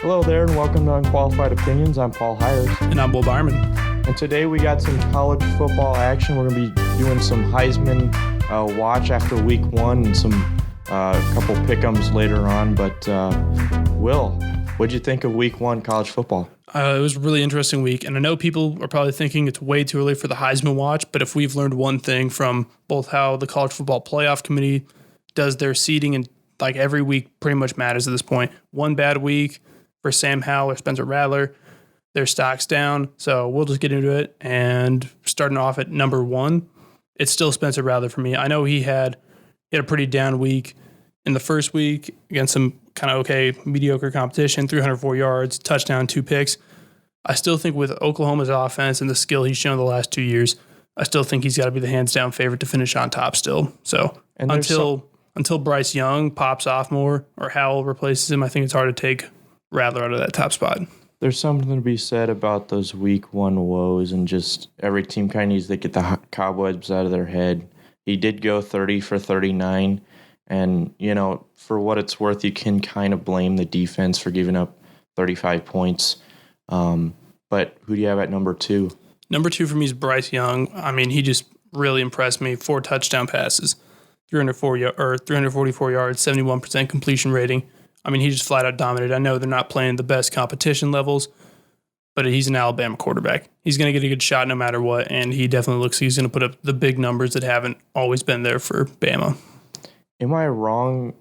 Hello there, and welcome to Unqualified Opinions. I'm Paul Heires. And I'm Beiermann. And today we got some college football action. We're going to be doing some Heisman watch after week one and some couple pick'ems later on. But Will, what'd you think of week one college football? It was a really interesting week, and I know people are probably thinking it's way too early for the Heisman watch, but if we've learned one thing from both how the College Football Playoff Committee does their seeding, and like every week pretty much matters at this point. One bad week for Sam Howell or Spencer Rattler, their stock's down, so we'll just get into it. And starting off at number one, it's still Spencer Rattler for me. I know he had a pretty down week in the first week against some kind of okay, mediocre competition, 304 yards, touchdown, 2 picks. I still think with Oklahoma's offense and the skill he's shown the last 2 years, I still think he's got to be the hands-down favorite to finish on top still. So until Bryce Young pops off more or Howell replaces him, I think it's hard to take Rattler out of that top spot. There's something to be said about those week one woes, and just every team kind of needs to get the cobwebs out of their head. He did go 30 for 39, and, you know, for what it's worth, you can kind of blame the defense for giving up 35 points. But who do you have at number two? Number two for me is Bryce Young. I mean, he just really impressed me. 4 touchdown passes, 344 yards, 71% completion rating. I mean, he just flat out dominated. I know they're not playing the best competition levels, but he's an Alabama quarterback. He's going to get a good shot no matter what, and he definitely looks like he's going to put up the big numbers that haven't always been there for Bama. Am I wrong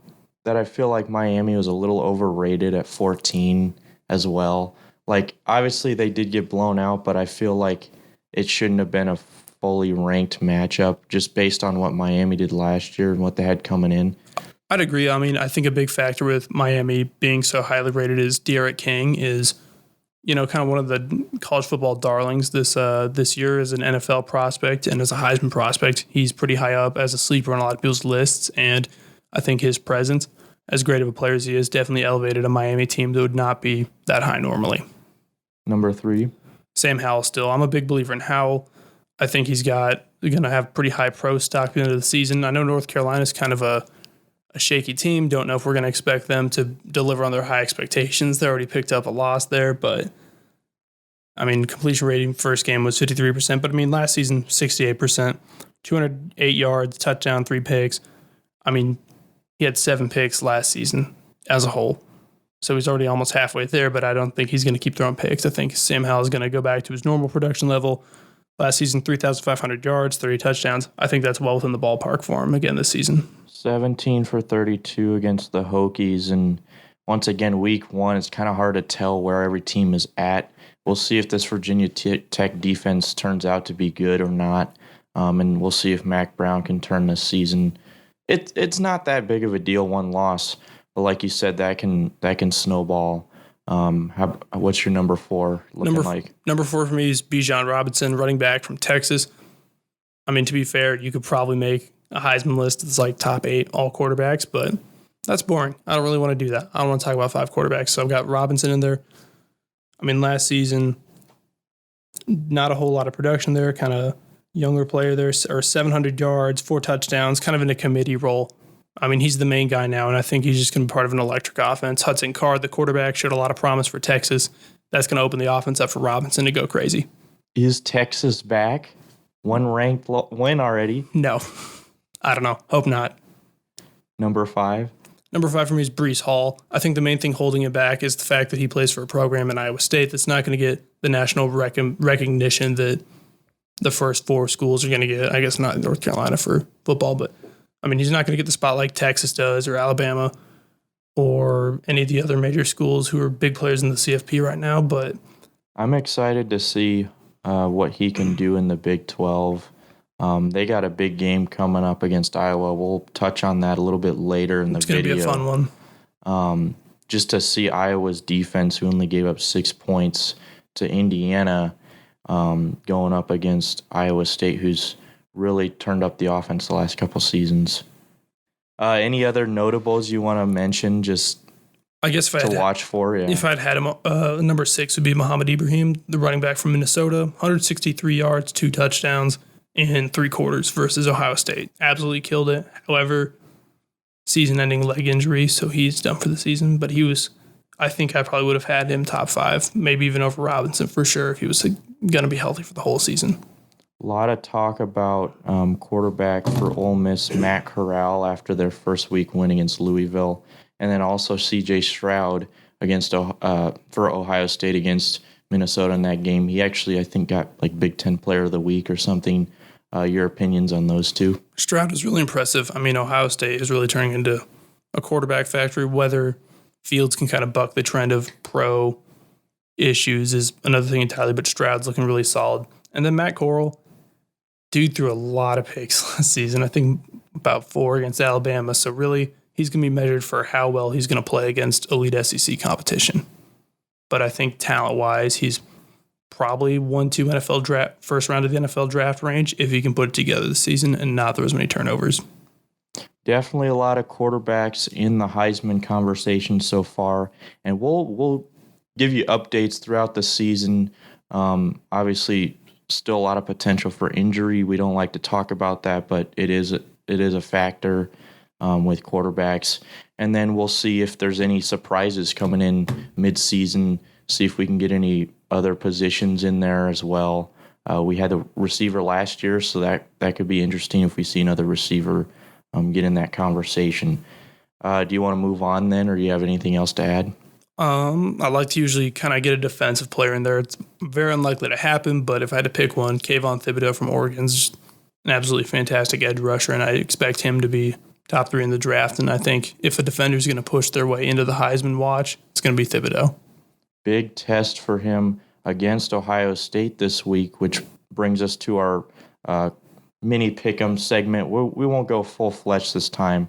that I feel like Miami was a little overrated at 14 as well? Like, obviously they did get blown out, but I feel like it shouldn't have been a fully ranked matchup just based on what Miami did last year and what they had coming in. I'd agree. I mean, I think a big factor with Miami being so highly rated is D'Eriq King is, you know, kind of one of the college football darlings this year as an NFL prospect and as a Heisman prospect. He's pretty high up as a sleeper on a lot of people's lists, and I think his presence, as great of a player as he is, definitely elevated a Miami team that would not be that high normally. Number three? Sam Howell still. I'm a big believer in Howell. I think he's going to have pretty high pro stock at the end of the season. I know North Carolina's kind of a shaky team. Don't know if we're going to expect them to deliver on their high expectations. They already picked up a loss there, but I mean, completion rating first game was 53%, but I mean, last season, 68%, 208 yards, touchdown, 3 picks. I mean, he had 7 picks last season as a whole. So he's already almost halfway there, but I don't think he's going to keep throwing picks. I think Sam Howell is going to go back to his normal production level. Last season, 3,500 yards, 30 touchdowns. I think that's well within the ballpark for him again this season. 17 for 32 against the Hokies. And once again, week one, it's kind of hard to tell where every team is at. We'll see if this Virginia Tech defense turns out to be good or not. And we'll see if Mac Brown can turn this season. It's not that big of a deal, one loss. But like you said, that can snowball. What's your number 4 looking like? Number 4 for me is Bijan Robinson, running back from Texas. I mean, to be fair, you could probably make a Heisman list that's like top 8 all quarterbacks, but that's boring. I don't really want to do that. I don't want to talk about 5 quarterbacks, so I've got Robinson in there. I mean, last season, not a whole lot of production there, kind of younger player there, or 700 yards, 4 touchdowns, kind of in a committee role. I mean, he's the main guy now, and I think he's just going to be part of an electric offense. Hudson Card, the quarterback, showed a lot of promise for Texas. That's going to open the offense up for Robinson to go crazy. Is Texas back? One ranked win already? No. I don't know. Hope not. Number 5? Number 5 for me is Breece Hall. I think the main thing holding it back is the fact that he plays for a program in Iowa State that's not going to get the national recognition that the first 4 schools are going to get. I guess not North Carolina for football, but I mean, he's not going to get the spot like Texas does or Alabama or any of the other major schools who are big players in the CFP right now. But I'm excited to see what he can do in the Big 12. They got a big game coming up against Iowa. We'll touch on that a little bit later in the video. It's going to be a fun one. Just to see Iowa's defense, who only gave up 6 points to Indiana, going up against Iowa State, who's really turned up the offense the last couple seasons. Any other notables you want to mention just I guess if to watch for? Yeah. If I'd had him, number 6 would be Muhammad Ibrahim, the running back from Minnesota, 163 yards, 2 touchdowns in 3 quarters versus Ohio State. Absolutely killed it. However, season-ending leg injury, so he's done for the season. But he was I think I probably would have had him top 5, maybe even over Robinson for sure if he was going to be healthy for the whole season. A lot of talk about quarterback for Ole Miss, Matt Corral, after their first week win against Louisville, and then also C.J. Stroud for Ohio State against Minnesota in that game. He actually, I think, got like Big Ten Player of the Week or something. Your opinions on those two? Stroud was really impressive. I mean, Ohio State is really turning into a quarterback factory. Whether Fields can kind of buck the trend of pro issues is another thing entirely, but Stroud's looking really solid. And then Matt Corral, dude threw a lot of picks last season. I think about 4 against Alabama. So really, he's going to be measured for how well he's going to play against elite SEC competition. But I think talent-wise, he's probably 1-2 NFL draft, first round of the NFL draft range if he can put it together this season and not throw as many turnovers. Definitely a lot of quarterbacks in the Heisman conversation so far, and we'll give you updates throughout the season. Obviously, still a lot of potential for injury. We don't like to talk about that, but it is a factor with quarterbacks. And then we'll see if there's any surprises coming in mid-season, see if we can get any other positions in there as well. We had a receiver last year, so that could be interesting if we see another receiver get in that conversation. Do you want to move on then, or do you have anything else to add? I like to usually kind of get a defensive player in there. It's very unlikely to happen, but if I had to pick one, Kayvon Thibodeau from Oregon's an absolutely fantastic edge rusher, and I expect him to be top 3 in the draft. And I think if a defender's going to push their way into the Heisman watch, it's going to be Thibodeau. Big test for him against Ohio State this week, which brings us to our mini pick'em segment. We won't go full-fledged this time.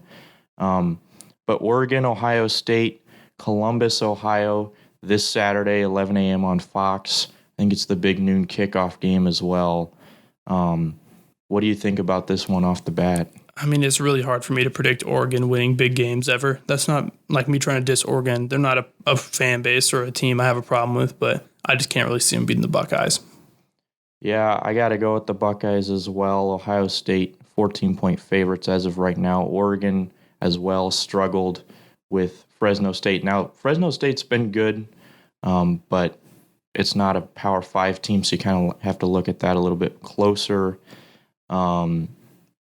But Oregon, Ohio State, Columbus, Ohio, this Saturday, 11 a.m. on Fox. I think it's the big noon kickoff game as well. What do you think about this one off the bat? I mean, it's really hard for me to predict Oregon winning big games ever. That's not like me trying to diss Oregon. They're not a fan base or a team I have a problem with, but I just can't really see them beating the Buckeyes. Yeah, I got to go with the Buckeyes as well. Ohio State, 14-point favorites as of right now. Oregon as well struggled with Fresno State. Now, Fresno State's been good, but it's not a Power 5 team, so you kind of have to look at that a little bit closer.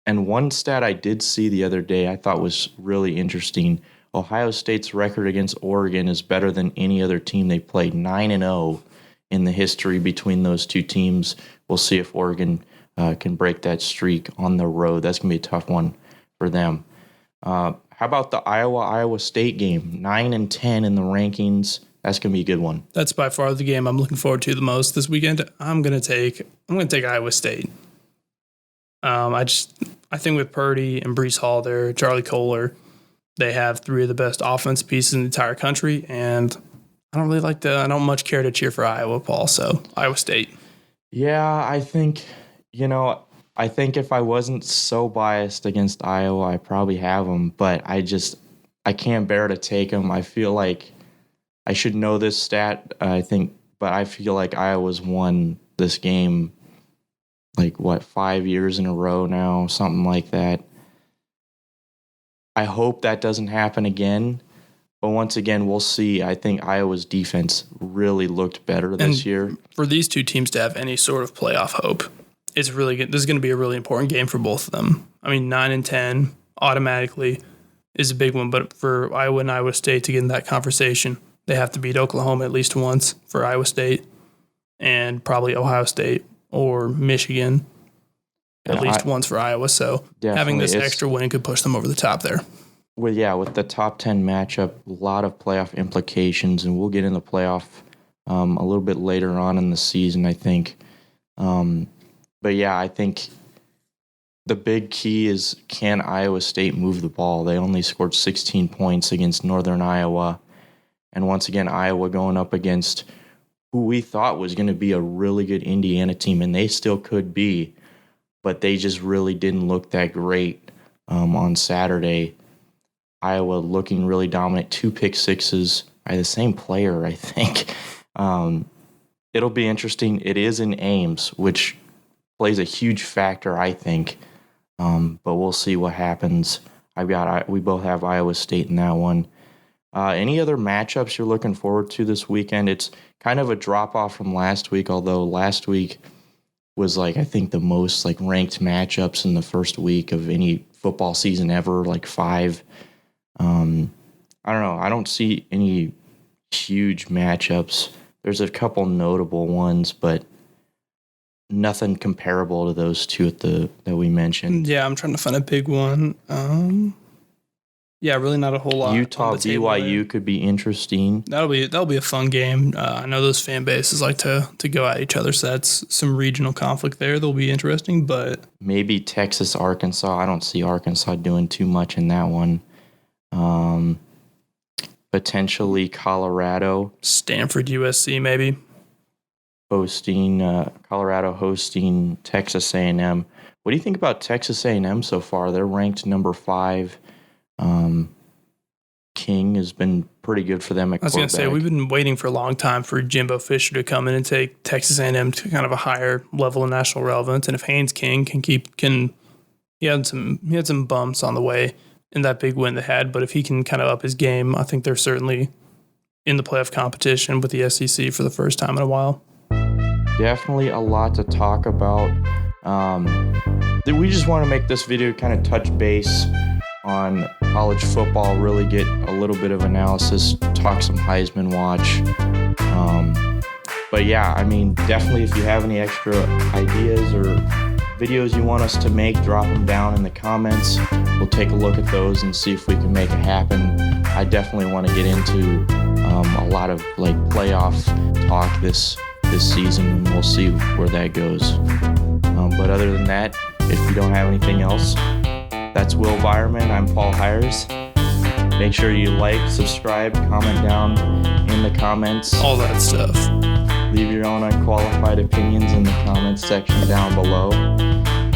And one stat I did see the other day I thought was really interesting. Ohio State's record against Oregon is better than any other team they played, 9-0 in the history between those two teams. We'll see if Oregon can break that streak on the road. That's going to be a tough one for them. How about the Iowa State game? 9-10 in the rankings. That's going to be a good one. That's by far the game I'm looking forward to the most this weekend. I'm going to take Iowa State. I think with Purdy and Breece Hall there, Charlie Kohler, they have 3 of the best offense pieces in the entire country, and I don't much care to cheer for Iowa, Paul, so Iowa State. Yeah, I think if I wasn't so biased against Iowa, I probably have them, but I can't bear to take them. I feel like I should know this stat, but I feel like Iowa's won this game 5 years in a row now, something like that. I hope that doesn't happen again. But once again, we'll see. I think Iowa's defense really looked better this year. For these two teams to have any sort of playoff hope, it's really good. This is going to be a really important game for both of them. I mean, 9-10 automatically is a big one, but for Iowa and Iowa State to get in that conversation, they have to beat Oklahoma at least once for Iowa State, and probably Ohio State or Michigan at least once for Iowa. So having this extra win could push them over the top there. With the top 10 matchup, a lot of playoff implications, and we'll get in the playoff a little bit later on in the season, I think. But yeah, I think the big key is, can Iowa State move the ball? They only scored 16 points against Northern Iowa. And once again, Iowa going up against who we thought was going to be a really good Indiana team, and they still could be, but they just really didn't look that great on Saturday. Iowa looking really dominant, 2 pick sixes by the same player, I think. It'll be interesting. It is in Ames, which plays a huge factor, I think. But we'll see what happens. We both have Iowa State in that one. Any other matchups you're looking forward to this weekend? It's kind of a drop-off from last week, although last week was, I think the most, ranked matchups in the first week of any football season ever, 5. I don't know. I don't see any huge matchups. There's a couple notable ones, but nothing comparable to those two that we mentioned. Yeah, I'm trying to find a big one. Yeah, really not a whole lot. Utah BYU could be interesting. That'll be a fun game. I know those fan bases like to go at each other, so that's some regional conflict there. That'll be interesting, but maybe Texas Arkansas. I don't see Arkansas doing too much in that one. Potentially Colorado, Stanford, USC, maybe hosting Colorado hosting Texas A&M. What do you think about Texas A&M so far? They're ranked number 5. King has been pretty good for them at quarterback. I was going to say, we've been waiting for a long time for Jimbo Fisher to come in and take Texas A&M to kind of a higher level of national relevance. And if Haynes King he had some bumps on the way in that big win they had, but if he can kind of up his game, I think they're certainly in the playoff competition with the SEC for the first time in a while. Definitely a lot to talk about. We just want to make this video kind of touch base on college football, really get a little bit of analysis, talk some Heisman watch. But yeah, I mean, definitely if you have any extra ideas or videos you want us to make, drop them down in the comments. We'll take a look at those and see if we can make it happen. I definitely want to get into a lot of playoff talk this season, and we'll see where that goes. But other than that, if you don't have anything else, that's Will Beiermann. I'm Paul Heires. Make sure you like, subscribe, comment down in the comments. All that stuff. Leave your own unqualified opinions in the comments section down below.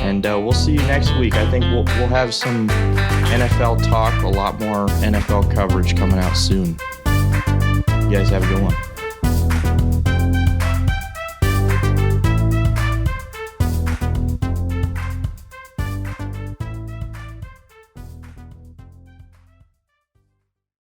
And we'll see you next week. I think we'll have some NFL talk, a lot more NFL coverage coming out soon. You guys have a good one.